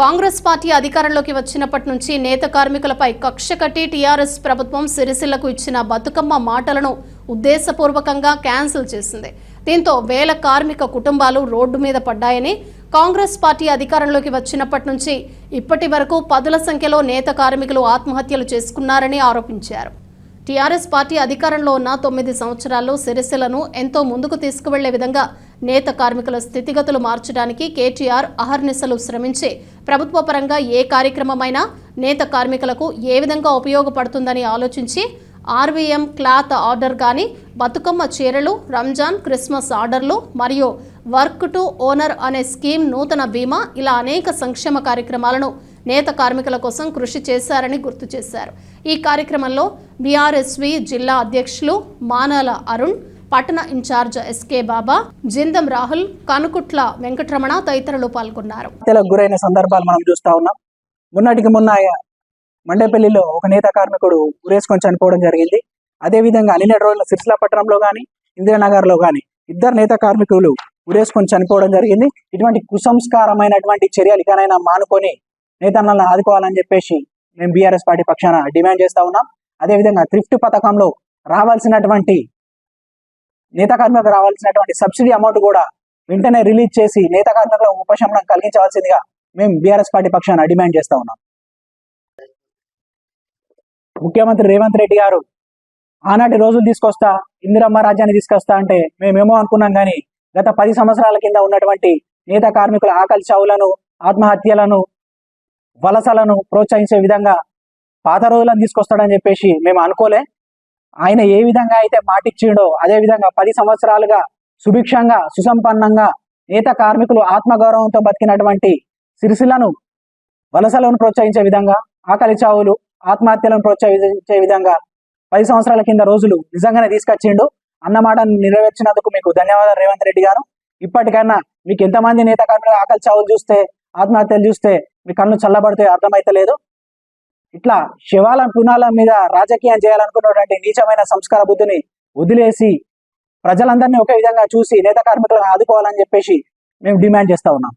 Congress party అధికారంలోకి వచ్చినప్పటి నుంచి నేత కార్మికులపై కక్ష కట్టి టీఆర్ఎస్ ప్రభుత్వం సిరిసిల్లకు ఇచ్చిన బతుకమ్మ మాటలను ఉద్దేశపూర్వకంగా క్యాన్సిల్ చేసింది. దీంతో వేల కార్మిక కుటుంబాలు రోడ్డు మీద పడ్డాయని, కాంగ్రెస్ పార్టీ అధికారంలోకి వచ్చినప్పటి నుంచి ఇప్పటి వరకు పదుల సంఖ్యలో నేత కార్మికులు ఆత్మహత్యలు చేసుకున్నారని ఆరోపించారు. టీఆర్ఎస్ పార్టీ అధికారంలో ఉన్న 9 సంవత్సరాల్లో సిరిసిల్లను ఎంతో ముందుకు తీసుకువెళ్లే విధంగా నేత కార్మికుల స్థితిగతులు మార్చడానికి కేటీఆర్ అహర్నిశలు శ్రమించి ప్రభుత్వ పరంగా ఏ కార్యక్రమమైనా నేత కార్మికులకు ఏ విధంగా ఉపయోగపడుతుందని ఆలోచించి ఆర్వీఎం క్లాత్ ఆర్డర్ కానీ, బతుకమ్మ చీరలు, రంజాన్, క్రిస్మస్ ఆర్డర్లు మరియు వర్క్ టు ఓనర్ అనే స్కీమ్, నూతన బీమా ఇలా అనేక సంక్షేమ కార్యక్రమాలను నేత కార్మికుల కోసం కృషి చేశారని గుర్తు చేశారు. ఈ కార్యక్రమంలో బీఆర్ఎస్వి జిల్లా అధ్యక్షులు మానాల అరుణ్, పట్టణ ఇన్ఛార్జ్ ఎస్కే బాబా, జిందం రాహుల్, కనుకుట్ల వెంకటరమణ తదితరులు పాల్గొన్నారు. గురైన సందర్భాలు మనం చూస్తా ఉన్నాం. మొన్నటికి మొన్న మండేపల్లిలో ఒక నేత కార్మికుడు ఉరేసుకొని చనిపోవడం జరిగింది. అదేవిధంగా నిన్నటి రోజుల సిరిసిల్ల పట్టణంలో కానీ, ఇందిరానగర్లో కానీ 2 నేత కార్మికులు ఉరేసుకొని చనిపోవడం జరిగింది. ఇటువంటి కుసంస్కారమైనటువంటి చర్యలు ఇకనైనా మానుకొని నేతన్నలను ఆదుకోవాలని చెప్పేసి మేము బీఆర్ఎస్ పార్టీ పక్షాన డిమాండ్ చేస్తా ఉన్నాం. అదేవిధంగా థ్రిఫ్ట్ పథకంలో రావాల్సినటువంటి నేత కార్మికులకు రావాల్సినటువంటి సబ్సిడీ అమౌంట్ కూడా వెంటనే రిలీజ్ చేసి నేత కార్మికులకు ఉపశమనం కలిగించవలసిందిగా మేము బీఆర్ఎస్ పార్టీ పక్షాన డిమాండ్ చేస్తా ఉన్నాం. ముఖ్యమంత్రి రేవంత్ రెడ్డి గారు ఆనాటి రోజులు తీసుకొస్తా, ఇందిరమ్మ రాజ్యాన్ని తీసుకొస్తా అంటే మేమేమో అనుకున్నాం, కానీ గత 10 సంవత్సరాల కింద ఉన్నటువంటి నేత కార్మికుల ఆకలి చావులను, ఆత్మహత్యలను, వలసలను ప్రోత్సహించే విధంగా పాత రోజులను తీసుకొస్తాడని చెప్పేసి మేము అనుకోలే. ఆయన ఏ విధంగా అయితే మాటిచ్చిండో అదే విధంగా 10 సంవత్సరాలుగా సుభిక్షంగా, సుసంపన్నంగా నేత కార్మికులు ఆత్మగౌరవంతో బతికినటువంటి సిరిసిల్లను వలసలను ప్రోత్సహించే విధంగా, ఆకలి చావులు, ఆత్మహత్యలను ప్రోత్సహించే విధంగా 10 సంవత్సరాల కింద రోజులు నిజంగానే తీసుకొచ్చిండు. అన్నమాటను నెరవేర్చినందుకు మీకు ధన్యవాదాలు రేవంత్ రెడ్డి గారు. ఇప్పటికైనా మీకు ఎంతమంది నేత కార్మికుల ఆకలి చావులు చూస్తే, ఆత్మహత్యలు చూస్తే మీ కళ్ళు చల్లబడితే అర్థమైతలేదు. ఇట్లా శివాల పునాల మీద రాజకీయం చేయాలనుకున్నటువంటి నీచమైన సంస్కార బుద్ధిని వదిలేసి ప్రజలందరినీ ఒకే విధంగా చూసి నేత కార్మికులను ఆదుకోవాలని చెప్పేసి మేము డిమాండ్ చేస్తా ఉన్నాం.